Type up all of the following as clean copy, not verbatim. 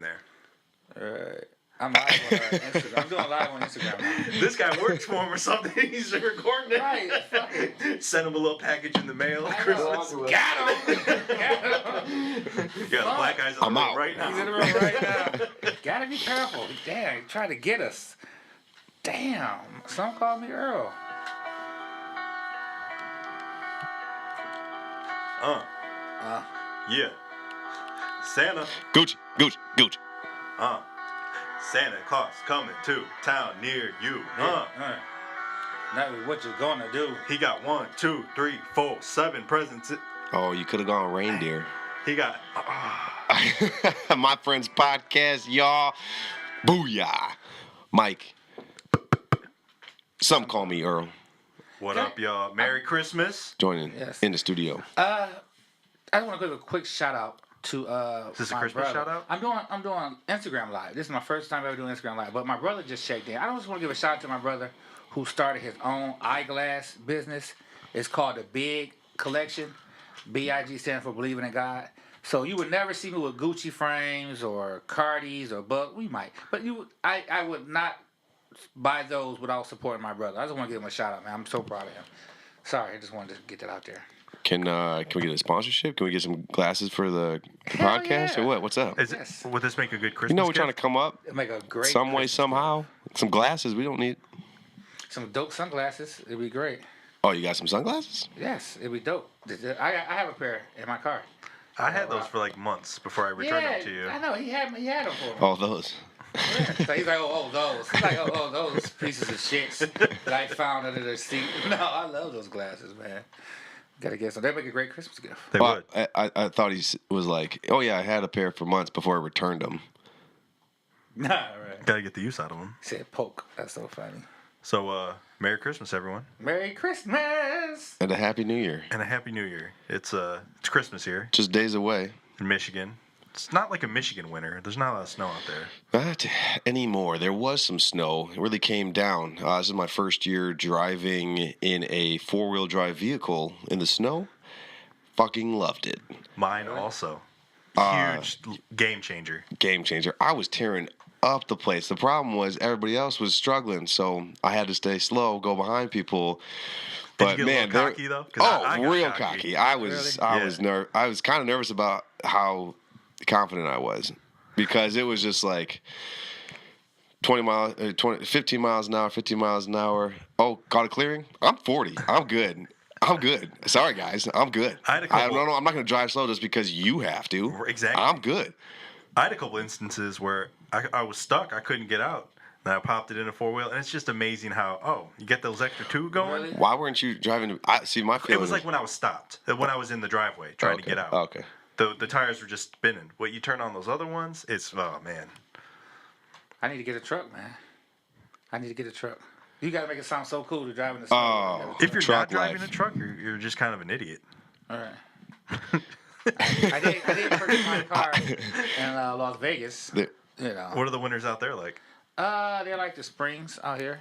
there. I'm live on Instagram. I'm doing live on Instagram now. This guy works for him or something. He's recording it. Right, fuck it. Send him a little package in the mail. I Christmas. know. Got him. Yeah, the black guy's in the room out. right now. He's in the room right now. Gotta be careful. Damn, he tried to get us. Damn. Some call me Earl. Yeah. Santa. Gucci. Santa Claus coming to town near you. Now what you gonna do? He got 1, 2, 3, 4, 7 presents. Oh, you could have gone reindeer. He got. My friend's podcast, y'all. Booyah. Mike. Some call me Earl. What up, y'all? Merry Christmas. Joining Yes. in the studio. I want to give a quick shout out to Is this a my Christmas brother. shout out? I'm doing Instagram Live. This is my first time ever doing Instagram Live, but my brother just checked in. I just want to give a shout out to my brother who started his own eyeglass business. It's called the Big Collection. BIG stands for Believing in God. So you would never see me with Gucci frames or Cardis or Buck. We might, but I would not buy those without supporting my brother. I just want to give him a shout out, man. I'm so proud of him. Sorry, I just wanted to get that out there. Can we get a sponsorship? Can we get some glasses for the Hell podcast yeah. or what? What's up? Yes. Would this make a good Christmas You know we're gift? trying to come up It'd make a great some way, Christmas somehow. Some glasses we don't need. gift. Some dope sunglasses. It'd be great. Oh, you got some sunglasses? Yes, it'd be dope. I have a pair in my car. I had those for like months before I returned them to you. I know. He had them for me. Oh, those. Yeah. So he's like, those. He's like, those pieces of shit that I found under the seat. No, I love those glasses, man. Gotta get some. They make a great Christmas gift. They Well, would. I thought he was like, oh yeah, I had a pair for months before I returned them. Nah, right. Gotta get the use out of them. He said poke. That's so funny. So, Merry Christmas, everyone, Merry Christmas. And a Happy New Year. and a Happy New Year. It's Christmas here Just days away. in Michigan. It's not like a Michigan winter. There's not a lot of snow out there. Not anymore. There was some snow. It really came down. This is my first year driving in a four-wheel drive vehicle in the snow. Fucking loved it. Mine also. Huge game changer. Game changer. I was tearing up the place. The problem was everybody else was struggling, so I had to stay slow, go behind people. Did But you get man, a little cocky though? 'Cause I got real cocky. I was kind of nervous about how confident I was because it was just like 15 miles an hour, 15 miles an hour. Oh, got a clearing? I'm 40. I'm good. Sorry, guys. I'm good. I had a couple- No, I'm not going to drive slow just because you have to. Exactly. I'm good. I had a couple instances where I was stuck. I couldn't get out. And I popped it in a four-wheel, and it's just amazing how, you get those extra two going. Really? Why weren't you driving? See, my feeling It was like when I was stopped, when I was in the driveway trying to get out. Okay. The tires were just spinning. But you turn on those other ones, it's, oh, man. I need to get a truck, man. I need to get a truck. You gotta make it sound so cool to drive in the snow. Oh. If you're Truck not driving life. a truck, you're just kind of an idiot. All right. I did purchase my car in Las Vegas. The- You know. What are the winters out there like? They're like the springs out here.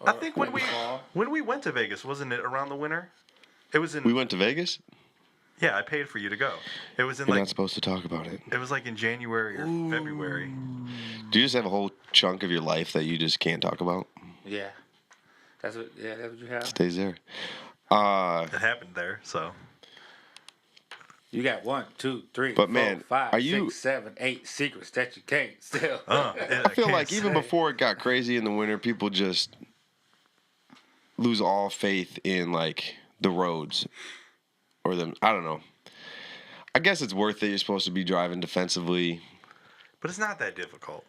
I think when fall. we went to Vegas, wasn't it around the winter? It was in. We went to Vegas? Yeah, I paid for you to go. It was in You're like not supposed to talk about it. it was like in January or February. Do you just have a whole chunk of your life that you just can't talk about? Yeah. That's what you have. Stays there. It happened there, so You got 1, 2, 3, But 4, man, 5, are you- 6, 7, 8 secrets that you can't steal. yeah, I feel can't like even say. before it got crazy in the winter, people just lose all faith in like the roads or them. I don't know. I guess it's worth it. You're supposed to be driving defensively. But it's not that difficult.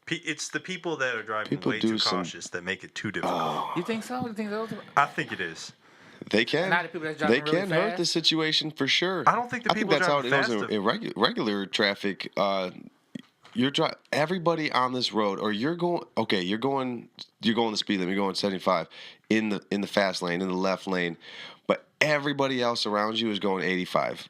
It's the people that are driving People way do too some- cautious that make it too difficult. You think so? You think those? I think it is. They can. Not the people that's They driving really can hurt fast? the situation for sure. I don't think the I think people that's how it driving is fast in regular traffic. Everybody on this road, or you're going the speed limit. You're going 75 in the fast lane, in the left lane, but everybody else around you is going 85.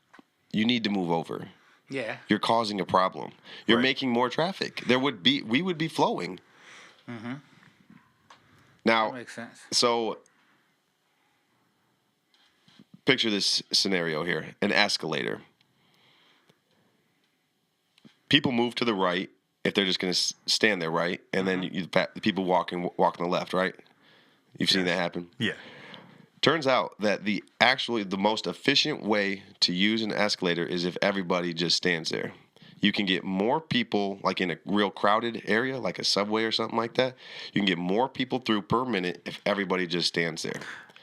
You need to move over. Yeah. You're causing a problem. You're Right. making more traffic. We would be flowing. Mm-hmm. Now, That makes sense. so picture this scenario here: an escalator. people move to the right if they're just going to stand there, right? And then the people walk on the left, right? You've seen that happen? Yeah. Turns out that the most efficient way to use an escalator is if everybody just stands there. You can get more people, like in a real crowded area, like a subway or something like that. You can get more people through per minute if everybody just stands there,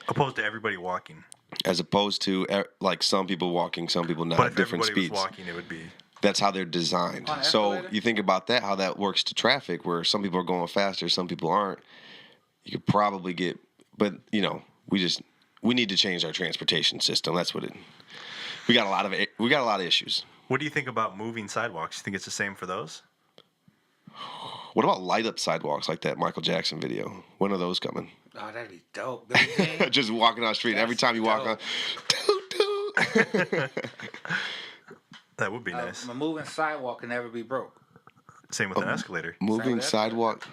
Opposed to everybody walking. as opposed to like some people walking, some people not But at if different everybody speeds. was walking, it would be. That's how they're designed. On an So escalator? you think about that, how that works to traffic, where some people are going faster, some people aren't. You could probably get, but we need to change our transportation system. That's what it. We got a lot of issues. What do you think about moving sidewalks? You think it's the same for those? What about light up sidewalks like that Michael Jackson video? When are those coming? Oh, that'd be dope. Billie Jean. Just walking down the street. Every That's time you walk on, dope. toot, toot. That would be nice. A moving sidewalk can never be broke. Same with an escalator. Moving that. sidewalk.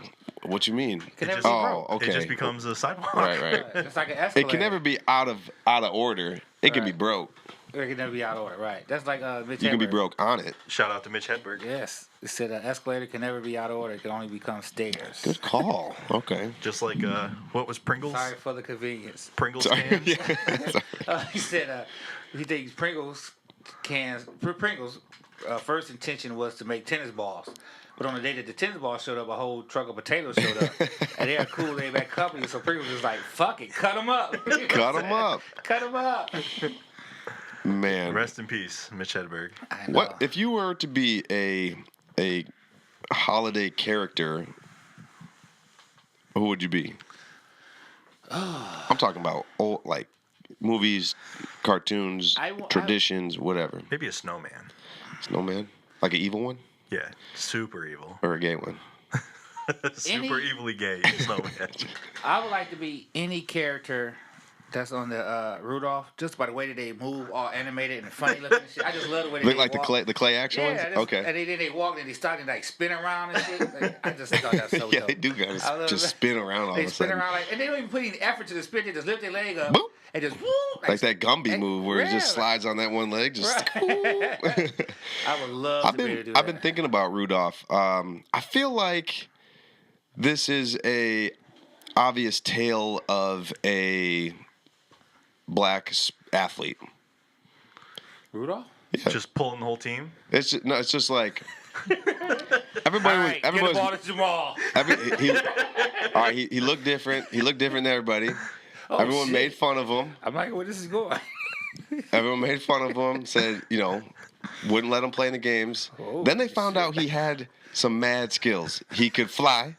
What you mean? Can never just- be Oh, broke. okay. It just becomes a sidewalk. Right. It's like an escalator. It can never be out of order. It can be Right. broke. It can never be out of order. Right. That's like Mitch You can be Hedberg. broke on it. Shout out to Mitch Hedberg. Yes. It said an escalator can never be out of order. It can only become stairs. Good call. Okay. Just like what was Pringles? Sorry for the convenience. Pringles Sorry. cans. Yeah. He said he thinks Pringles cans. Pringles' first intention was to make tennis balls. But on the day that the tennis ball showed up, a whole truck of potatoes showed up. And they're a cool laid back company. So Pringles was like, fuck it, cut them up. Cut 'em up. Cut them up. Man. Rest in peace, Mitch Hedberg. I know. What if you were to be a holiday character? Who would you be? I'm talking about old, like movies, cartoons, traditions, whatever. Maybe a snowman. Snowman, like an evil one Yeah, super evil. or a gay one. Super evilly gay snowman. I would like to be any character that's on the Rudolph, just by the way that they move, all animated and funny looking and shit. I just love the way Look they like walk. the clay action Yeah, ones. just, Okay. And then they walk and they start to like spin around and shit. Like, I just thought that was so Yeah, dope. they do kind I of love just that. spin around all They of a spin sudden. around like, and they don't even put any effort to the spin. They just lift their leg up Boop. and just woo, Like that Gumby like, move where it just yeah, slides on that one leg. Just Right. I would love to be able to do I've that. been thinking about Rudolph. I feel like this is a obvious tale of a black athlete. Rudolph. Just pulling the whole team. It's just like everybody All was right, get the ball to Jamal. all right, he looked different. He looked different than everybody. Oh, Everyone shit. made fun of him. I'm like, where this is going? Everyone made fun of him. Said wouldn't let him play in the games. Oh, Then they found out he had some mad skills. He could fly.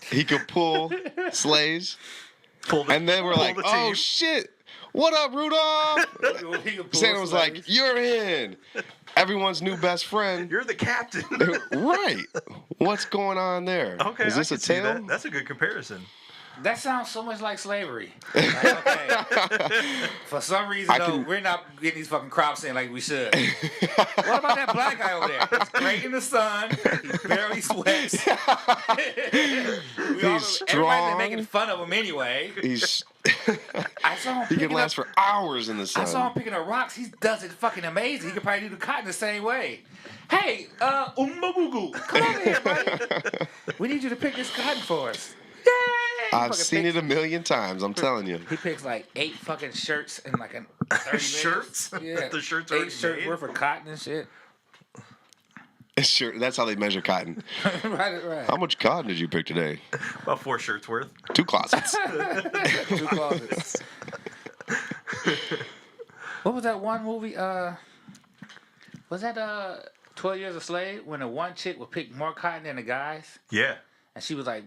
He could pull sleighs. And then we're pull like, the oh team." shit, what up, Rudolph? Santa was like, you're in. Everyone's new best friend. You're the captain. Right. What's going on there? Okay, Is this I a can see tale? that. That's a good comparison. That sounds so much like slavery. Like, okay. For some reason, though, we're not getting these fucking crops in like we should. What about that black guy over there? He's great in the sun. He barely sweats. He's strong. Everybody's making fun of him anyway. He's I saw him he picking can last up, for hours in the I saw him sun. picking up rocks. He does it fucking amazing. He could probably do the cotton the same way. Hey, Umbabugu, come over here, buddy. We need you to pick this cotton for us. Yay! I've seen it a million times. I'm telling you. He picks like 8 fucking shirts in like 30 minutes. Shirts? Yeah. The shirts 8 already shirts made? worth of cotton and shit. Sure, that's how they measure cotton. right. How much cotton did you pick today? About 4 shirts worth. 2 closets. 2 closets. What was that one movie? Was that 12 Years a Slave when the one chick would pick more cotton than the guys? Yeah. And she was like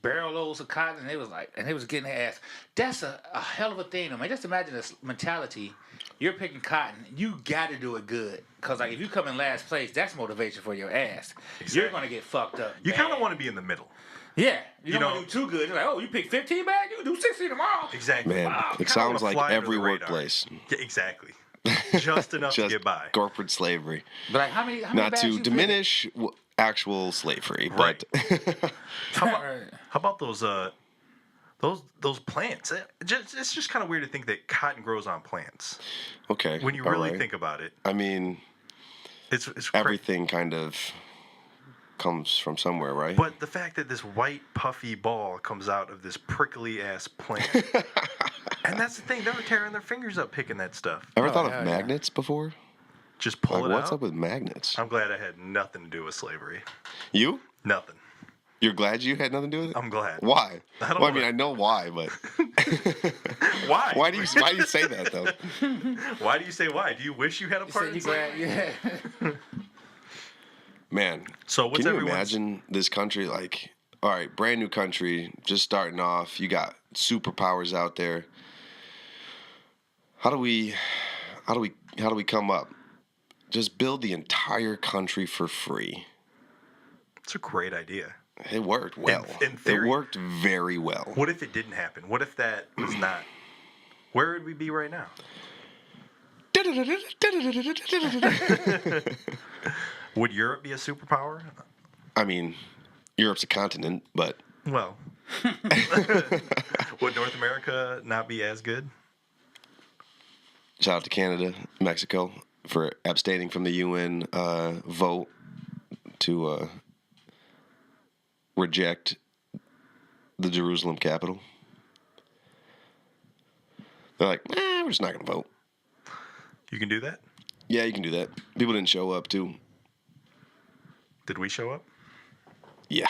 barrel loads of cotton, and they was getting their ass. That's a hell of a thing, man. Just imagine this mentality. You're picking cotton, you got to do it good, cause like if you come in last place, that's motivation for your ass. Exactly. You're gonna get fucked up. You kind of bad. want to be in the middle. Yeah, you don't know- want to do too good. You're like, oh, you pick 15 bags, you can do 16 tomorrow. Exactly. Man, Wow. it Kinda sounds wanna like fly under every the radar. workplace. Yeah, exactly. Just enough to Just get by. corporate slavery. But like, how many Not bags to you pick? diminish actual slavery, Right. but Right. How about those plants? It's just kind of weird to think that cotton grows on plants okay. when you all really right. think about it. I mean, It's everything kind of comes from somewhere, right? But the fact that this white puffy ball comes out of this prickly ass plant, and that's the thing, they were tearing their fingers up picking that stuff. Ever Oh, thought hell of yeah. magnets before? Just pull Like, it what's out. up with magnets? I'm glad I had nothing to do with slavery. You? Nothing. You're glad you had nothing to do with it? I'm glad. Why? I don't Well, I know. mean, I know why, but Why? why do you say that though? Why do you say why? Do you wish you had a You part said in you slavery? glad? Yeah. Man, So what's can you everyone's? imagine this country? Like, all right, brand new country, just starting off. You got superpowers out there. How do we come up? Just build the entire country for free. It's a great idea. It worked well. in theory. It worked very well. What if it didn't happen? What if that was not? Where would we be right now? Would Europe be a superpower? I mean, Europe's a continent, but Well, would North America not be as good? shout out to Canada, Mexico for abstaining from the UN vote to reject the Jerusalem capital. They're like, we're just not going to vote. You can do that? Yeah, you can do that. People didn't show up, too. Did we show up? Yeah.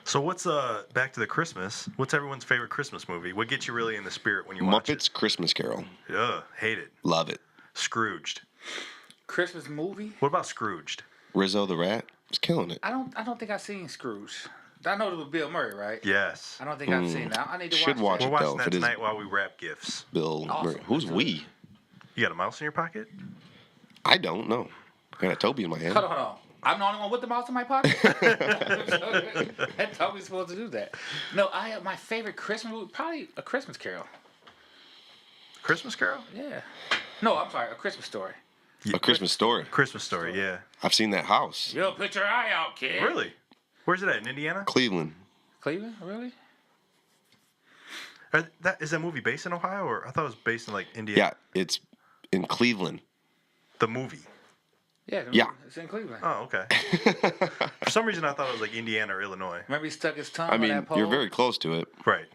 So what's back to the Christmas? What's everyone's favorite Christmas movie? What gets you really in the spirit when you watch Muppets Christmas Carol. it? Ugh, hate it. Love it. Scrooged. Christmas movie? What about Scrooged? Rizzo the Rat was killing it. I don't think I've seen Scrooge. I know it was Bill Murray, right? Yes. I don't think I've seen that. I need to Should watch that. We're it. watching though, if that it is- tonight while we wrap gifts. Bill Awesome. Murray. Who's we? You got a mouse in your pocket? I don't know. I got a Toby in my hand. Hold on. I'm the only one with the mouse in my pocket. That Toby's supposed to do that. No, my favorite Christmas movie, probably A Christmas Carol. Christmas Carol? Yeah. No, I'm sorry, A Christmas Story. A Christmas Story. Christmas Story, yeah. I've seen that house. Yo, put your eye out, kid. Really? Where's it at? In Indiana? Cleveland. Cleveland? Really? Is that movie based in Ohio, or I thought it was based in like Indiana? Yeah, it's in Cleveland. The movie. Yeah. It's in Cleveland. Oh, okay. For some reason, I thought it was like Indiana or Illinois. Remember he stuck his tongue I on mean, that pole? you're very close to it. Right.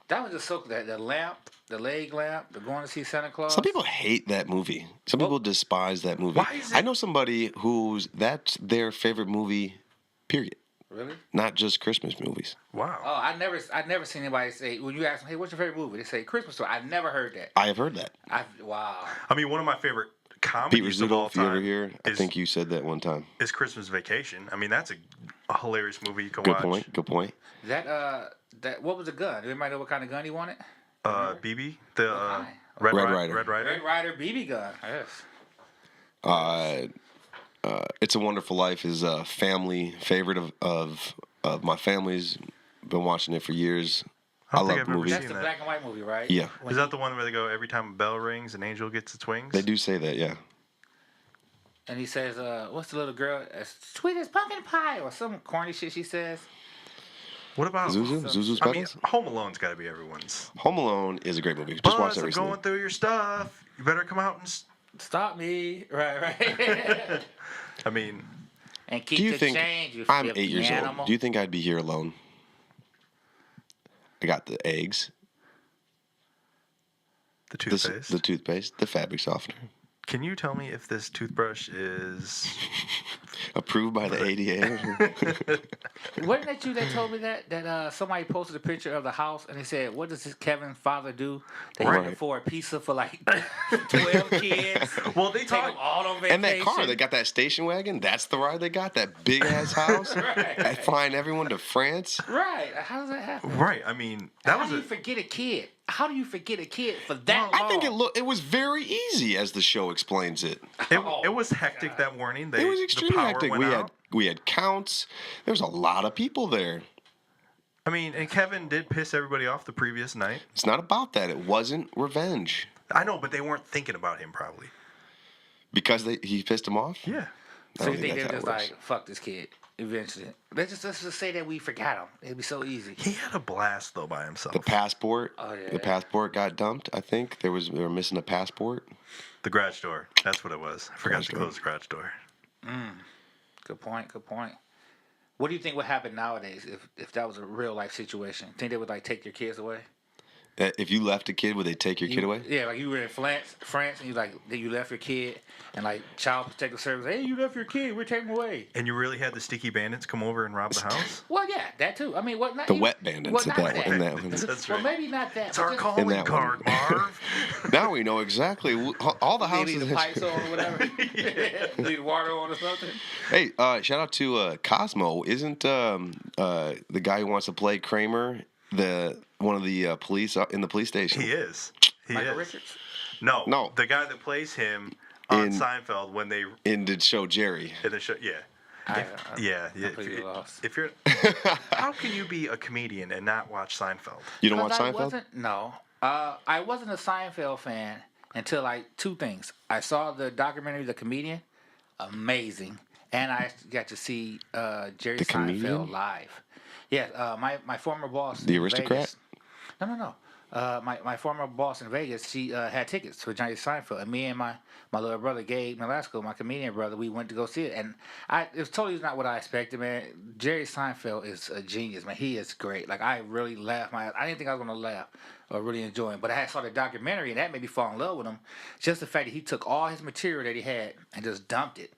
That was just so the lamp, the leg lamp, the going to see Santa Claus. Some people hate that movie. Some people despise that movie. Why is it- I know somebody that's their favorite movie, period. Really? Not just Christmas movies. Wow. Oh, I never seen anybody say when you ask them, hey, what's your favorite movie? They say Christmas Story. I've never heard that. I have heard that. Wow. I mean, one of my favorite Pete comedies of all Rizzuto, if you ever time hear, I is, think you said that one time. is Christmas Vacation. I mean, that's a hilarious movie you can Good watch. point. Good point. That what was the gun? Anybody know what kind of gun he wanted? BB, the kind? Red Red Rider. Ryder. Red Rider. Red Ryder BB gun. Yes. It's a Wonderful Life is a family favorite of my family's. Been watching it for years. I I don't think love I've ever the movie. That's seen the that. black and white movie, right? Yeah, Is that the one where they go every time a bell rings, an angel gets its wings? they do say that. Yeah. And he says, "What's the little girl? As sweet as pumpkin pie," or some corny shit she says. What about Zuzu's I mean, Petals? Home Alone's got to be everyone's. Home Alone is a great movie. Just Buzz, watched that I'm recently. going through your stuff. You better come out and. Stop me, right. I mean, And keep Do you the think change. You I'm filthy 8 years animal. old? Do you think I'd be here alone? I got the eggs, the toothpaste. the toothpaste, the fabric softener, Can you tell me if this toothbrush is? approved by the ADA. Wasn't that you that told me that somebody posted a picture of the house and they said, "What does this Kevin's father do? They Right. can afford a pizza for like 12 kids. Well, they Take talk. them all on vacation." And that car, they got that station wagon. That's the ride they got. That big ass house. Right. Flying everyone to France. Right? How does that happen? Right. I mean, that How was do you a. forget a kid? How do you forget a kid for that I long? think it was very easy as the show explains it. It was hectic that morning. It was the extremely power hectic. went out. We had counts. There was a lot of people there. I mean, and Kevin did piss everybody off the previous night. It's not about that. It wasn't revenge I know, but they weren't thinking about him probably. because he pissed him off. Yeah. I So don't you think that's they're how it just works. like, "Fuck this kid"? Eventually, let's just say that we forgot him. It'd be so easy. He had a blast though by himself. The passport. Oh, yeah. The passport got dumped. I think they were missing a passport. The garage door. That's what it was. I forgot Garage to door. close the garage door. Good point. Good point. What do you think would happen nowadays if that was a real life situation? Think they would like take your kids away? If you left a kid, would they take your kid away? Yeah, like you were in France, and you left your kid, and like Child Protective Service, hey, you left your kid, we're taking him away. And you really had the sticky bandits come over and rob the house? Well, yeah, that too. I mean, what not The even- wet bandits well, at not that, in that one. That's Well, right. maybe not that. It's but our just- calling that one. card, Marv. Now we know exactly all the They leave houses. the pipes on or whatever. Leave the water on or something. Hey, shout out to Cosmo. Isn't the guy who wants to play Kramer one of the police in the police station? He is. He Michael is. Richards. No, the guy that plays him on In- Seinfeld when they In the show Jerry. in the show. Yeah. I'm If, completely lost. if you're, how can you be a comedian and not watch Seinfeld? You don't watch 'Cause Seinfeld? I wasn't a Seinfeld fan until like two things. I saw the documentary The Comedian, amazing, and I got to see Jerry The Comedian? Seinfeld live. Yeah, my former boss. The in Aristocrat? Vegas- No. My former boss in Vegas, she had tickets for Jerry Seinfeld, and me and my little brother Gabe Nolasco, my comedian brother, we went to go see it, and it was totally not what I expected, man. Jerry Seinfeld is a genius, man. He is great. Like I really laughed my. I didn't think I was gonna laugh or really enjoy him, but I saw the documentary, and that made me fall in love with him. Just the fact that he took all his material that he had and just dumped it.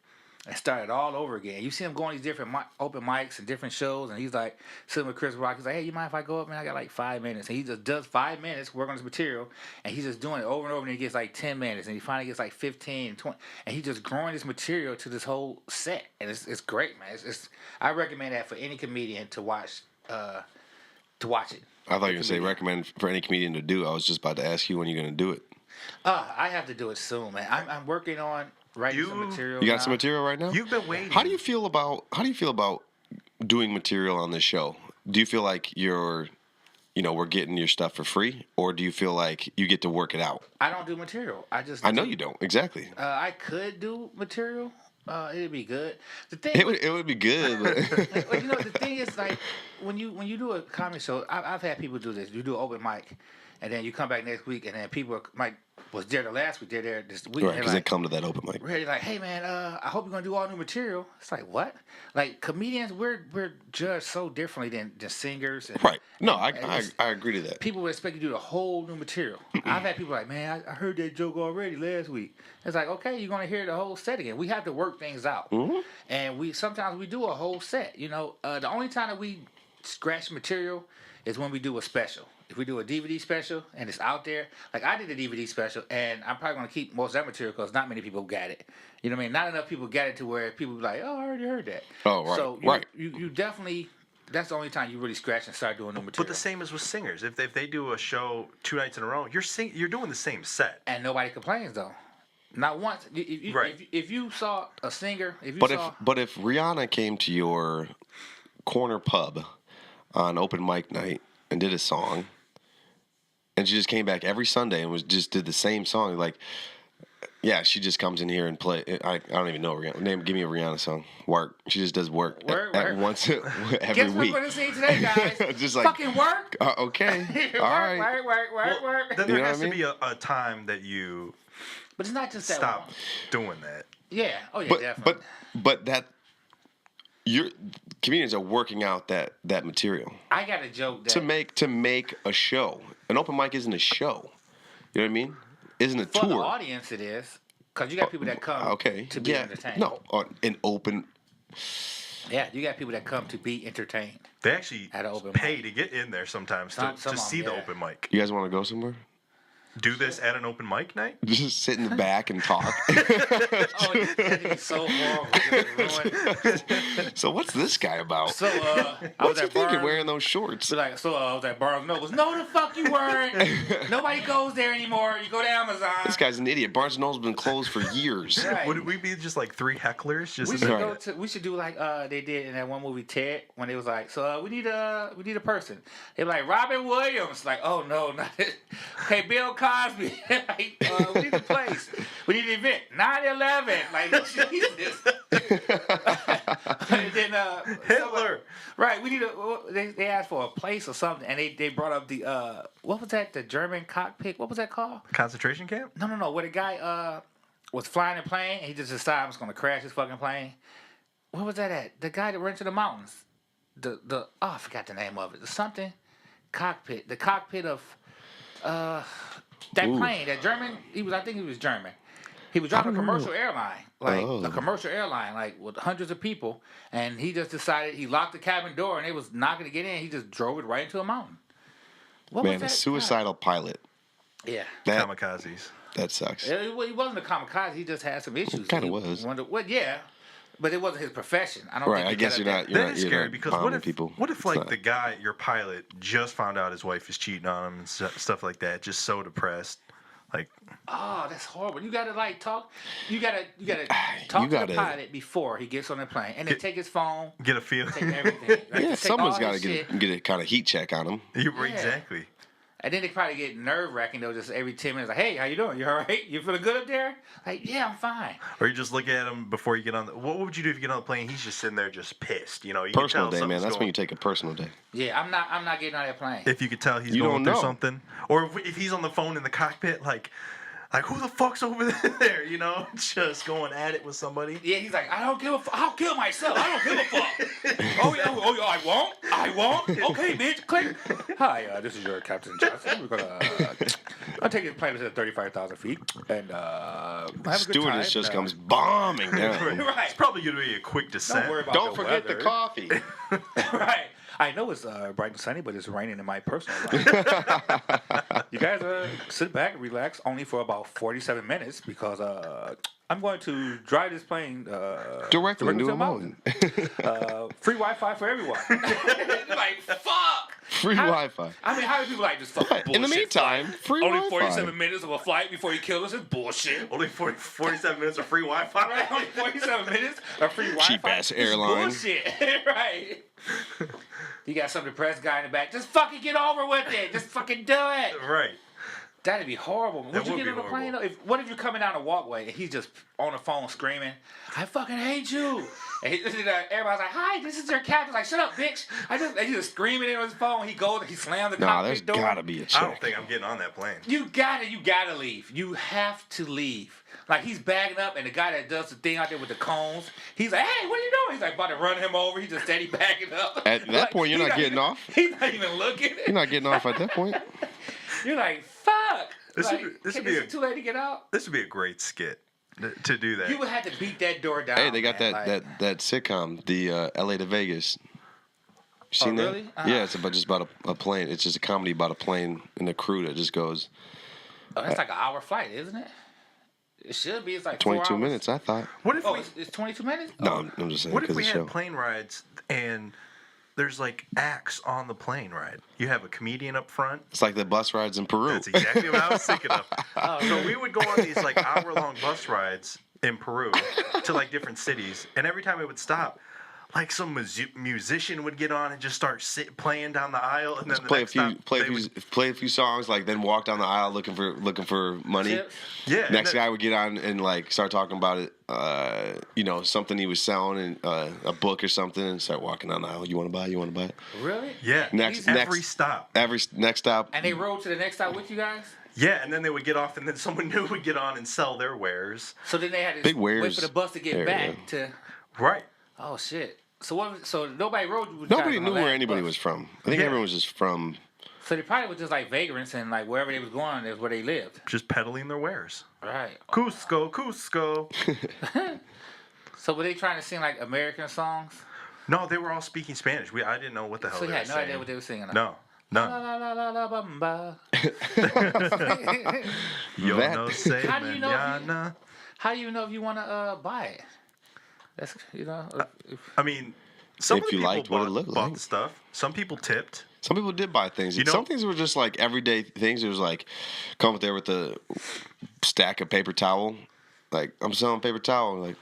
And started all over again. You see him going to these different open mics and different shows, and he's like sitting with Chris Rock. He's like, "Hey, you mind if I go up, man? I got like 5 minutes." And he just does 5 minutes, work on his material, and he's just doing it over and over. And he gets like 10 minutes, and he finally gets like 15, 20, and he's just growing his material to this whole set, and it's great, man. I recommend that for any comedian to watch. To watch it. I thought you were going to say recommend for any comedian to do. I was just about to ask you when you're going to do it. I have to do it soon, man. I'm working on writing some material. You got now. some material right now? You've been waiting. How do you feel about doing material on this show? Do you feel like we're getting your stuff for free, or do you feel like you get to work it out? I don't do material. I know you don't. Exactly. I could do material. It'd be good. The thing, It would be good. But well, the thing is, like, when you do a comedy show, I've had people do this. You do an open mic, and then you come back next week, and then people was there the last week, they're there this week. right, because they come to that open mic. They're like, "Hey man, I hope you're gonna do all new material." It's like, what? Like comedians, we're judged so differently than singers. And, Right. No, and I agree to that. people would expect you to do the whole new material. I've had people like, "Man, I heard that joke already last week." It's like, okay, you're gonna hear the whole set again. We have to work things out, and sometimes we do a whole set. The only time that we scratch material is when we do a special. If we do a DVD special and it's out there, like I did a DVD special, and I'm probably gonna keep most of that material because not many people got it. You know what I mean? Not enough people got it to where people be like, "Oh, I already heard that." Oh, right, So right. You definitely. That's the only time you really scratch and start doing new material. But the same as with singers. If they do a show 2 nights in a row, you're doing the same set. And nobody complains though. Not once. Right. If you saw a singer, But if Rihanna came to your corner pub on open mic night and did a song, and she just came back every Sunday and just did the same song, like, yeah, she just comes in here and play. I don't even know Rihanna. Give me a Rihanna song. Work. She just does work Work. once every guess what week. we're gonna see today, guys? Just like, fucking work. Okay, all right. Work. Then You there know has what I to be a time that you But it's not just that. stop one. doing that. Yeah. Oh yeah. Definitely. But that your comedians are working out that material I got a joke that to make a show. An open mic isn't a show. You know what I mean? Isn't a for tour. the audience it is, because you got people that come Okay. to be Yeah. entertained. No, an open. Yeah, you got people that come to be entertained. They actually At an open pay to get in there sometimes Some to of see them, the yeah. open mic. You guys want to go somewhere? Do this at an open mic night? Just sit in the back and talk. Oh, that'd be so horrible. It'd be ruined. So what's this guy about? So I was What's he at thinking Barnes. wearing those shorts? So I was at Barnes Nobles. No, the fuck you weren't. Nobody goes there anymore. You go to Amazon. This guy's an idiot. Barnes & Noble's been closed for years. Right. Would we be just like 3 hecklers? Just We in should there? Right. go to. We should do like they did in that one movie Ted when they was like, so we need a person. They were like Robin Williams. Like, oh no, not it. Okay, Bill Cosby. Like, we need a place. We need an event. 9/11. Like Jesus. And then Hitler. Right. We need a. They asked for a place or something, and they brought up the what was that? The German cockpit. What was that called? Concentration camp? No. Where the guy was flying a plane, and he just decided I was gonna crash his fucking plane. Where was that at? The guy that went to the mountains. I forgot the name of it. The something cockpit. The cockpit of that plane. That German. I think he was German. He was driving a commercial airline, a commercial airline, like with hundreds of people, and he just decided he locked the cabin door, and they was not going to get in. He just drove it right into a mountain. What was Man, that? a suicidal pilot. Yeah, Kamikazes. That sucks. he wasn't a kamikaze. He just had some issues. Kind of was. Yeah, but it wasn't his profession. I don't. Right, think I guess you're not. That is scary not because bombing people. what if It's like not- the guy, your pilot, just found out his wife is cheating on him and stuff like that, just so depressed, like. Oh, that's horrible. You gotta talk. You gotta talk to the pilot before he gets on the plane, and then take his phone, Get a feel. take everything. Like, Yeah, just take someone's all got his to shit. get a kind of heat check on him. Exactly. And then they probably get nerve wracking though, just every 10 minutes, like, hey, how you doing? You all right? You feeling good up there? Like, yeah, I'm fine. Or you just look at him before you get on. What would you do if you get on the plane? He's just sitting there, just pissed. You know, you can Personal tell day, man. something's That's when you going- take a personal day. Yeah, I'm not getting on that plane. If you could tell he's You going don't through know. something, or if he's on the phone in the cockpit, like who the fuck's over there? You know, just going at it with somebody. Yeah, he's like, I don't give a fuck. I'll kill myself. I don't give a fuck. oh, yeah, I won't. Okay, bitch, click. Hi, this is your Captain Johnson. We're I'll take your plane to 35,000 feet, and have a good Stewardess time. just comes bombing down. Right. It's probably going to be a quick descent. Don't worry about Don't the forget the weather. coffee. Right. I know it's bright and sunny, but it's raining in my personal life. You guys sit back and relax only for about 47 minutes because I'm going to drive this plane Directly into to a a mountain. Free Wi-Fi for everyone. Like, fuck. Free Wi-Fi. I mean, how do people like just fucking bullshit? In the meantime, free only Wi-Fi. 47 minutes of a flight before you kill us is bullshit. Only 47 minutes of free Wi-Fi. Right, only 47 minutes of free Wi-Fi. Cheap-ass is airline. Bullshit. Right. You got some depressed guy in the back. Just fucking get over with it. Just fucking do it. Right. That'd be horrible. Would That you would get be on the plane though? horrible. What if you're coming down the walkway and he's just on the phone screaming, "I fucking hate you!" And everybody's like, "Hi, this is your captain." Like, shut up, bitch! And he's just screaming in on his phone. He goes, he slams the Nah, there's cockpit door. gotta be a I check. don't think I'm getting on that plane. You gotta leave. You have to leave. Like, he's bagging up, and the guy that does the thing out there with the cones, he's like, "Hey, what are you doing?" He's like about to run him over. He's just steady backing up. At that Like, point, you're he's not getting off. He's not even looking. You're not getting off at that point. You're like, fuck. This Like, would- this is would be it too late to get out? This would be a great skit to do that. You would have to beat that door down. Hey, they got man. that sitcom, the LA to Vegas. You seen that? really? Yeah, it's just about a plane. It's just a comedy about a plane and a crew that just goes Oh, that's like an hour flight, isn't it? It should be. It's like 22 4 hours. minutes, I thought. What if Oh, we? it's 22 minutes? No, I'm just saying What if because we of the had show. plane rides and there's like acts on the plane ride? You have a comedian up front. It's like the bus rides in Peru. That's exactly what I was thinking of. Oh, So we would go on these like hour-long bus rides in Peru to like different cities, and every time it would stop, like some musician would get on and just start playing down the aisle, and then the play a next few, stop, play a they few, would- play a few songs, like then walk down the aisle looking for money. Chips? yeah. and Next then- guy would get on and like start talking about it, something he was selling and a book or something, and start walking down the aisle. You want to buy? You want to buy it? Really? Yeah. Next- every next- stop. Every next stop. And they rode to the next stop with you guys? Yeah, and then they would get off, and then someone new would get on and sell their wares. So then they had to Big wait wares for the bus to get area. back to... Right. Oh, shit. So what? So nobody rode with you Nobody guys on knew the where last anybody bus. was from. I think Yeah. everyone was just from. So they probably were just like vagrants and like wherever they was going is where they lived. Just peddling their wares. Right. Cusco, Cusco. So were they trying to sing like American songs? No, they were all speaking Spanish. I didn't know what the hell So they you were had no saying. idea what they were singing. No, La none. la la la la bamba. Yo That- no sé How do you know if you- mañana. How do you know if you want to buy it? That's I mean, some If of the you people liked what it bought, looked bought like. the stuff. Some people tipped. Some people did buy things. You know- Some things were just like everyday things. It was like come up there with a stack of paper towel. Like I'm selling paper towel. Like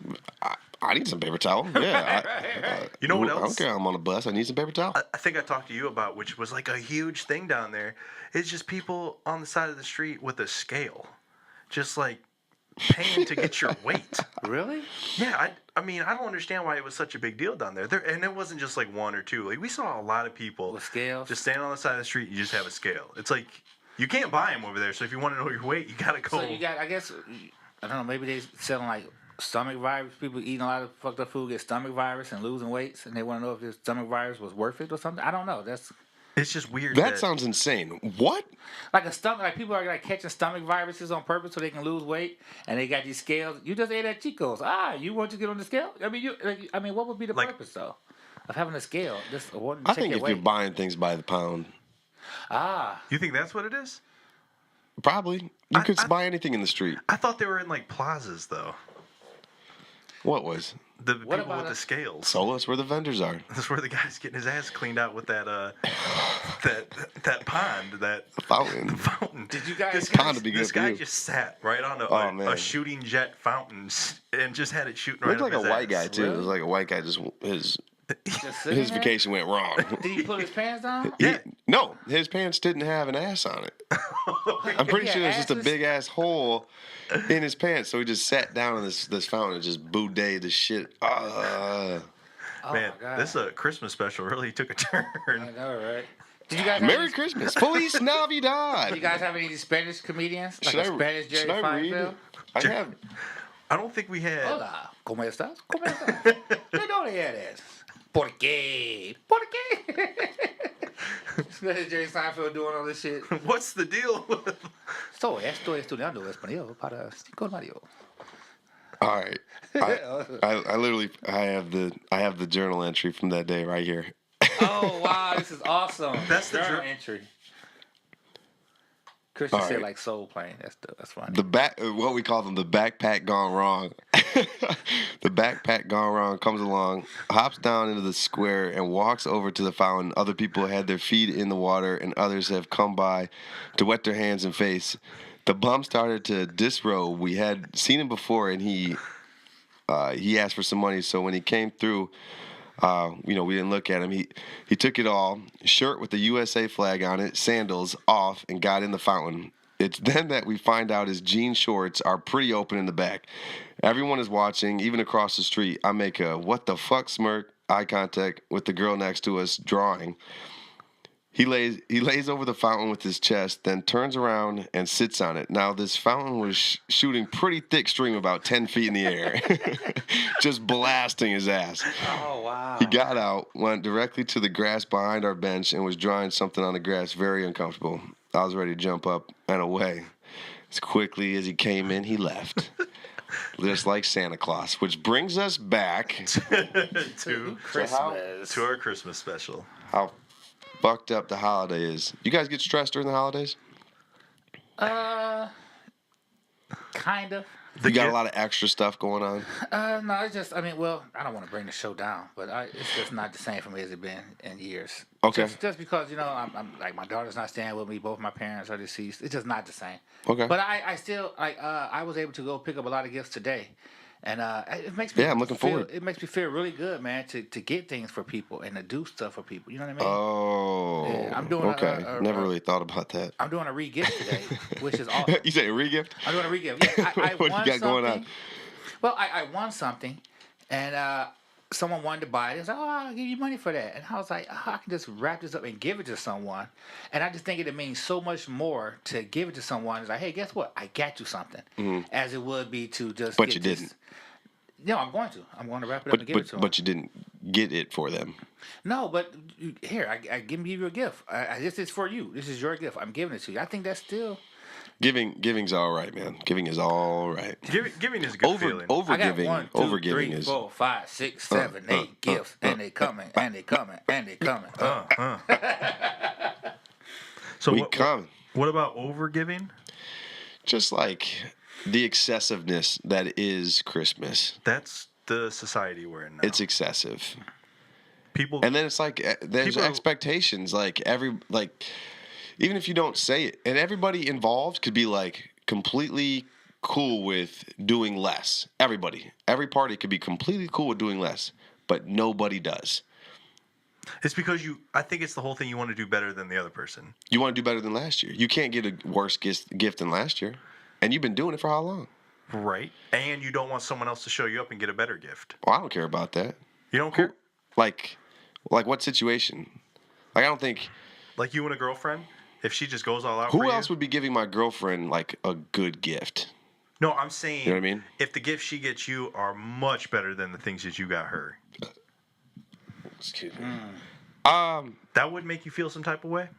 I need some paper towel. Yeah. Right. You know what I don't else? care. I'm on a bus. I need some paper towel. I think I talked to you about, which was like a huge thing down there. It's just people on the side of the street with a scale, just like paying to get your weight. Really? Yeah, I mean, I don't understand why it was such a big deal down there. And it wasn't just like one or two. Like we saw a lot of people With scales? just standing on the side of the street. You just have a scale. It's like you can't buy them over there. So if you want to know your weight, you gotta go. So you got, I guess, I don't know, maybe they selling like stomach virus. People eating a lot of fucked up food get stomach virus and losing weights, and they want to know if their stomach virus was worth it or something. I don't know. That's It's just weird. That sounds insane. What? like a stomach. Like people are like catching stomach viruses on purpose so they can lose weight, and they got these scales. You just ate at Chico's. You want to get on the scale? I mean, what would be the Like- purpose though of having a scale? Just wanting to I check think your if weight. you're buying things by the pound, You think that's what it is? probably you could buy anything in the street. I thought they were in like plazas though. What was? The What people about with a- the scales. So that's where the vendors are. That's where the guy's getting his ass cleaned out with that that pond, that Fountain. fountain. Did you guys- This Pond would be this good for guy you. just sat right on Oh, man. a shooting jet fountain and just had it shooting right Looked like up a his white ass. guy too. It Really? was like a white guy just Just sitting his there? vacation went wrong. Did he put his pants down? Yeah. No, his pants didn't have an ass on it. I'm pretty Yeah, sure there's just a asses- big ass hole in his pants. So he just sat down in this fountain and just boudet the shit. Oh Man, my God. this Christmas special really took a turn. I know, right? Did you guys have Merry any, Christmas. Feliz Navidad. Did you guys have any Spanish comedians? Like Should a Spanish should Jerry I read? Seinfeld? I have. I don't think we had. Hola, ¿cómo estás? ¿Cómo estás? ¿De dónde eres? ¿Por qué? ¿Por qué? Spanish Jerry Seinfeld doing all this shit. What's the deal with? Estoy estudiando español para Cinco Mario. All right. I literally I have the journal entry from that day right here. Oh wow, this is awesome. That's the journal dr- entry. Christian All said right. like soul plane. That's funny. What we call them, the backpack gone wrong. The backpack gone wrong comes along, hops down into the square, and walks over to the fountain. Other people had their feet in the water, and others have come by to wet their hands and face. The bum started to disrobe. We had seen him before, and he asked for some money. So when he came through, we didn't look at him. He took it all, shirt with the USA flag on it, sandals off, and got in the fountain. It's then that we find out his jean shorts are pretty open in the back. Everyone is watching, even across the street. I make a what the fuck smirk, eye contact with the girl next to us, drawing. He lays over the fountain with his chest, then turns around and sits on it. Now, this fountain was shooting pretty thick stream about 10 feet in the air, just blasting his ass. Oh wow. He got out, went directly to the grass behind our bench, and was drawing something on the grass, very uncomfortable. I was ready to jump up and away. As quickly as he came in, he left. Just like Santa Claus, which brings us back to Christmas. our Christmas special. how fucked up the holiday is. You guys get stressed during the holidays? Kind of. You got a lot of extra stuff going on. No, it's just, I don't want to bring the show down, but it's just not the same for me as it been in years. Okay. Just because, I'm like, my daughter's not staying with me, both my parents are deceased. It's just not the same. Okay. But I still, I was able to go pick up a lot of gifts today. And it makes me Yeah, I'm looking forward. It makes me feel really good, man, to get things for people and to do stuff for people. You know what I mean? Oh, Yeah, I'm doing okay. Never really thought about that. I'm doing a re-gift today, which is awesome. You say a re-gift? I'm doing a re-gift. Yeah, I What you won got going on? something. Well, I won something, and someone wanted to buy it. They was like, "Oh, I'll give you money for that." And I was like, "Oh, I can just wrap this up and give it to someone." And I just think it means so much more to give it to someone. It's like, "Hey, guess what? I got you something," as it would be to just. But get you this- didn't. No, I'm going to. I'm going to wrap it up and give it to them. But you didn't get it for them. No, but here, I give you a gift. This is for you. This is your gift. I'm giving it to you. I think that's still. Giving's all right, man. Giving is all right. Giving is a good feeling. Over I got giving, 1, 2, over giving 3, is 4, 5, 6, 7, 8 gifts, and they coming, and they coming, and they coming. So we come. what about over giving? Just like the excessiveness that is Christmas. That's the society we're in now. It's excessive. People And then it's like there's People- expectations. Even if you don't say it, and everybody involved could be like completely cool with doing less. Every party could be completely cool with doing less, but nobody does. It's because I think it's the whole thing. You want to do better than the other person. You want to do better than last year. You can't get a worse gift than last year, and you've been doing it for how long? Right. And you don't want someone else to show you up and get a better gift. Well, I don't care about that. You don't care? Like what situation? Like I don't think. Like you and a girlfriend, if she just goes all out for Who you. else would be giving my girlfriend like a good gift? No, I'm saying, You know what I mean? if the gifts she gets you are much better than the things that you got her, Excuse me. that would make you feel some type of way?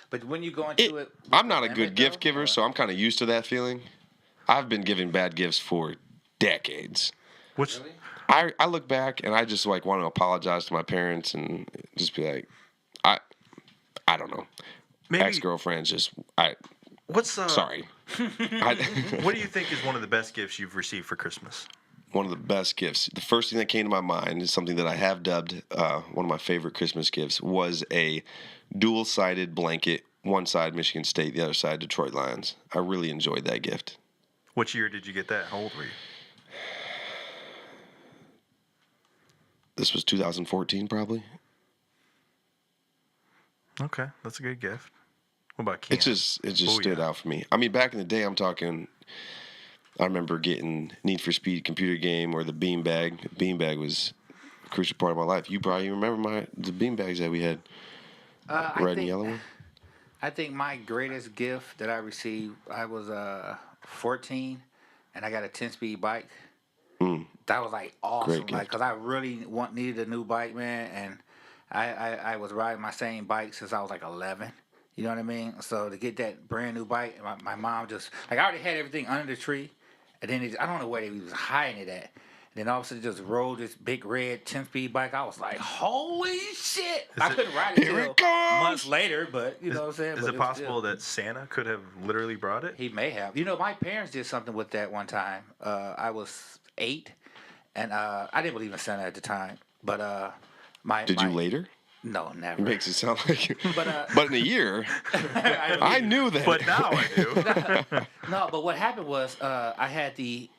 But when you go into it, I'm not a good gift giver, so I'm kind of used to that feeling. I've been giving bad gifts for decades. Which, Really? I look back and I just like want to apologize to my parents and just be like, I don't know. maybe, Ex-girlfriends just what's, sorry. what do you think is one of the best gifts you've received for Christmas? One of the best gifts. The first thing that came to my mind is something that I have dubbed one of my favorite Christmas gifts was a dual-sided blanket. One side Michigan State, the other side Detroit Lions. I really enjoyed that gift. Which year did you get that? How old were you? This was 2014, probably. Okay, that's a good gift. What about Keanu? It just stood out for me. I mean, back in the day, I'm talking. I remember getting Need for Speed computer game or the beanbag. Beanbag was a crucial part of my life. You probably remember the beanbags that we had, red and yellow one. I think my greatest gift that I received, I was 14, and I got a 10-speed bike. That was like awesome, Great gift. like because I really needed a new bike, man, and I was riding my same bike since I was like 11. You know what I mean? So to get that brand new bike, my mom just like I already had everything under the tree, and then I don't know where they was hiding it at. And then all of a sudden, just rolled this big red 10-speed bike. I was like, "Holy shit!" I couldn't ride it Here it till comes! months later, but you know what I'm saying. Is But it was possible still- that Santa could have literally brought it? He may have. You know, my parents did something with that one time. I was 8, and I didn't believe in Santa at the time. But Did you later? No, never. It makes it sound like. But But in a year, I knew that. But now I do. no, but what happened was I had the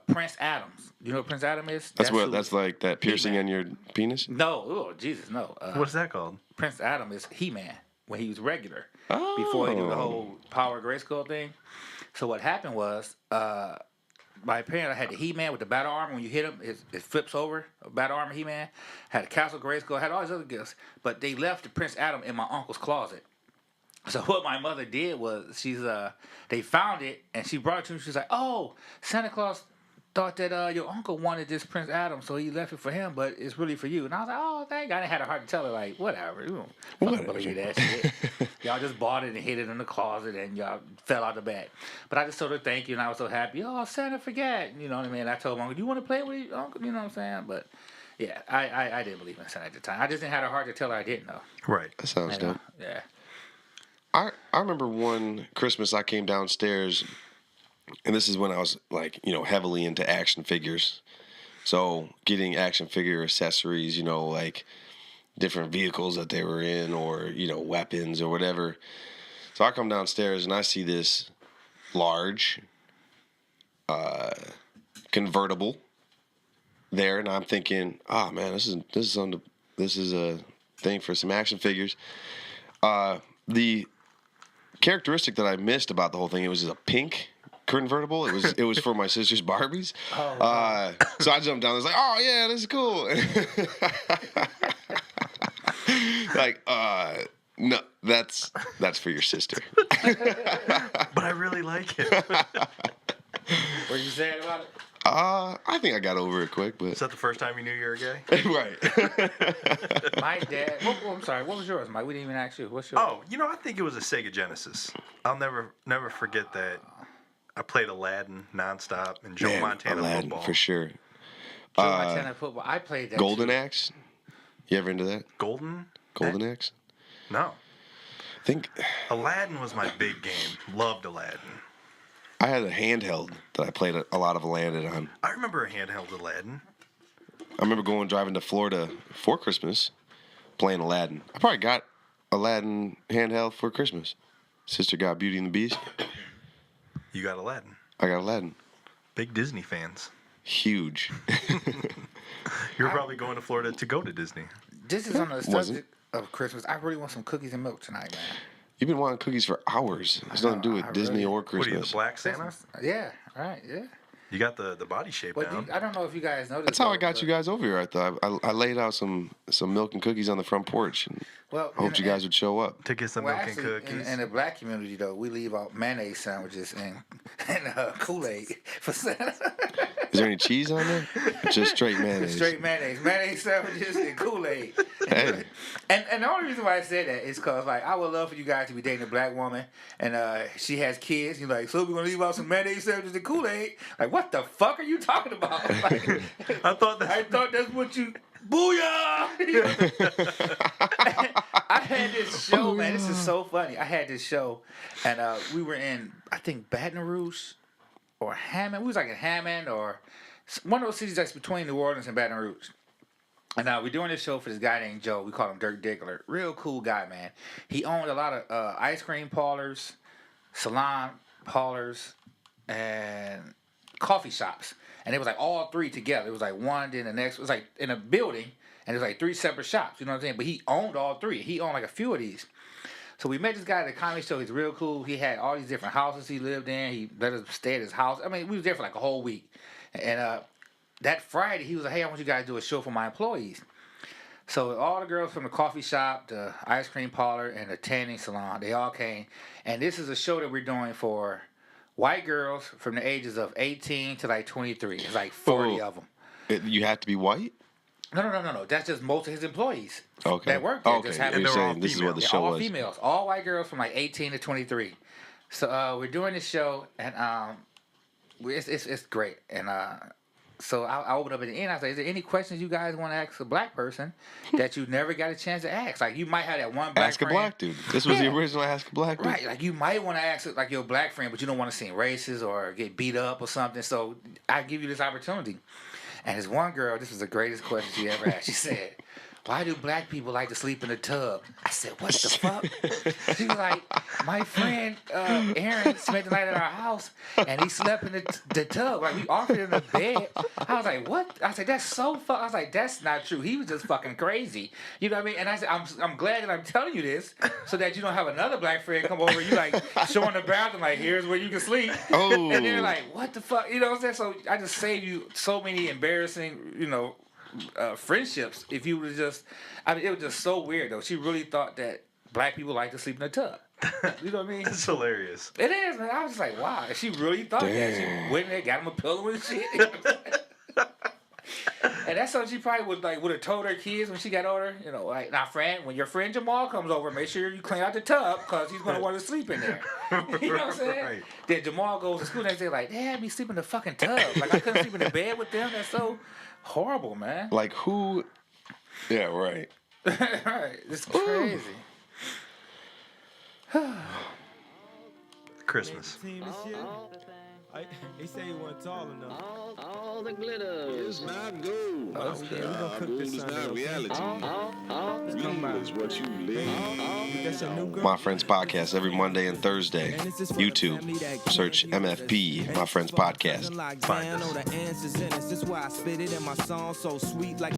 Prince Adams. You know what Prince Adam is? That's like that piercing He-Man. on your penis. No, oh Jesus, no. What's that called? Prince Adam is He-Man when he was regular. Before he did the whole Power Grayskull thing. So what happened was my parents had the He-Man with the battle armor. When you hit him, it flips over. A battle armor He-Man. Had a Castle Grayskull. Had all these other gifts. But they left the Prince Adam in my uncle's closet. So what my mother did was they found it and she brought it to me. She's like, "Oh, Santa Claus thought that your uncle wanted this Prince Adam, so he left it for him, but it's really for you." And I was like, "Oh, thank God." I had a heart to tell her like, "Whatever, you don't believe that shit. Y'all just bought it and hid it in the closet and y'all fell out the bag." But I just told her thank you and I was so happy. "Oh, Santa forget." You know what I mean? I told my uncle, "You want to play with your uncle?" You know what I'm saying? But yeah, I didn't believe in Santa at the time. I just didn't have a heart to tell her I didn't know. Right. That sounds You know? dope. Yeah. I remember one Christmas I came downstairs, and this is when I was like, heavily into action figures. So getting action figure accessories, like different vehicles that they were in or, weapons or whatever. So I come downstairs and I see this large convertible there, and I'm thinking, oh man, this is a thing for some action figures. The characteristic that I missed about the whole thing, it was a pink convertible. It was for my sister's Barbies. So I jumped down. I was like, "Oh yeah, this is cool." Like, no, that's for your sister. But I really like it. What you saying about it? I think I got over it quick, Is but that the first time you knew you were gay? right. My dad. I'm sorry. What was yours, Mike? We didn't even ask you. What's yours? Oh, I think it was a Sega Genesis. I'll never forget that. I played Aladdin nonstop and Joe Man, Montana Aladdin, football. for sure. Joe Montana football. I played that. Golden too. Axe. You ever into that? Golden Axe? No. I think Aladdin was my big game. Loved Aladdin. I had a handheld that I played a lot of Aladdin on. I remember a handheld Aladdin. I remember driving to Florida for Christmas, playing Aladdin. I probably got Aladdin handheld for Christmas. Sister got Beauty and the Beast. You got Aladdin. I got Aladdin. Big Disney fans. Huge. You're probably going to Florida to go to Disney. This is on the Wasn't. subject of Christmas. I really want some cookies and milk tonight, man. You've been wanting cookies for hours. It's nothing to do with Disney or What are you, the Christmas. Black Santa? Christmas. Yeah, right, yeah. You got the body shape But down. I don't know if you guys noticed. That's how I got you guys over here. I thought I laid out some milk and cookies on the front porch, and Well, I hoped you guys would show up. To get some Well, milk and actually, cookies. in the black community, though, we leave out mayonnaise sandwiches and Kool-Aid for Santa. Is there any cheese on there? Just straight mayonnaise. Straight mayonnaise sandwiches and Kool-Aid. Hey. And the only reason why I said that is because, like, I would love for you guys to be dating a black woman, and she has kids. You're like, so we're gonna leave out some mayonnaise sandwiches and Kool-Aid? Like, what the fuck are you talking about? Like, I thought that's what you. Booyah! I had this show, man. This is so funny. I had this show, and we were in, I think, Baton Rouge or Hammond. We was like in Hammond or one of those cities that's between New Orleans and Baton Rouge. And we're doing this show for this guy named Joe. We call him Dirk Diggler. Real cool guy, man. He owned a lot of ice cream parlors, salon parlors, and coffee shops. And it was like all three together. It was like one, then the next. It was like in a building, and it was like three separate shops. You know what I'm saying? But he owned all three. He owned like a few of these. So we met this guy at the comedy show. He's real cool. He had all these different houses he lived in. He let us stay at his house. I mean, we was there for like a whole week. And that Friday, he was like, hey, I want you guys to do a show for my employees. So all the girls from the coffee shop, the ice cream parlor, and the tanning salon, they all came. And this is a show that we're doing for white girls from the ages of 18 to like 23. It's like 40 of them. You have to be white? No. That's just most of his employees Okay. that work there. Okay. Just You're happen to saying this is what the show all was. females, all white girls from like 18 to 23. So we're doing this show, and it's great. And so I opened up at the end. I was like, is there any questions you guys want to ask a black person that you never got a chance to ask? Like, you might have that one black Ask a friend. black dude. This was the original Ask a Black Dude. Right, like you might want to ask like your black friend, but you don't want to seem racist or get beat up or something. So I give you this opportunity. And this one girl, this was the greatest question she ever asked. She said, why do black people like to sleep in the tub? I said, what the fuck? She was like, my friend Aaron spent the night at our house, and he slept in the tub. Like, we offered him a bed. I was like, what? I said, that's so fuck. I was like, that's not true. He was just fucking crazy. You know what I mean? And I said, I'm glad that I'm telling you this so that you don't have another black friend come over and you like showing the bathroom, like, here's where you can sleep. Oh. And they're like, what the fuck? You know what I'm saying? So I just saved you so many embarrassing, friendships. If you would just, it was just so weird though. She really thought that black people like to sleep in a tub. You know what I mean? That's hilarious. It is, man. I was just like, wow. She really thought that. She went in there, got him a pillow and shit. And that's something she probably would have told her kids when she got older. You know, like, now, friend, when your friend Jamal comes over, make sure you clean out the tub because he's gonna want to sleep in there. You know what I'm saying? Right. Then Jamal goes to school next day like, Dad, me sleep in the fucking tub. Like, I couldn't sleep in the bed with them. That's so horrible, man. Like who? Yeah, right. Right. It's crazy. Christmas. He say he wasn't tall enough. All the glitter is not gold. Okay, we gonna cook this Gold is Sunday, not okay? reality. come by. Real is what you live. You got your new girl? My Friends Podcast every Monday and Thursday. YouTube. Search MFP, My Friends Podcast. Find us. Know the answers in it. That's why I spit it in my song so sweet like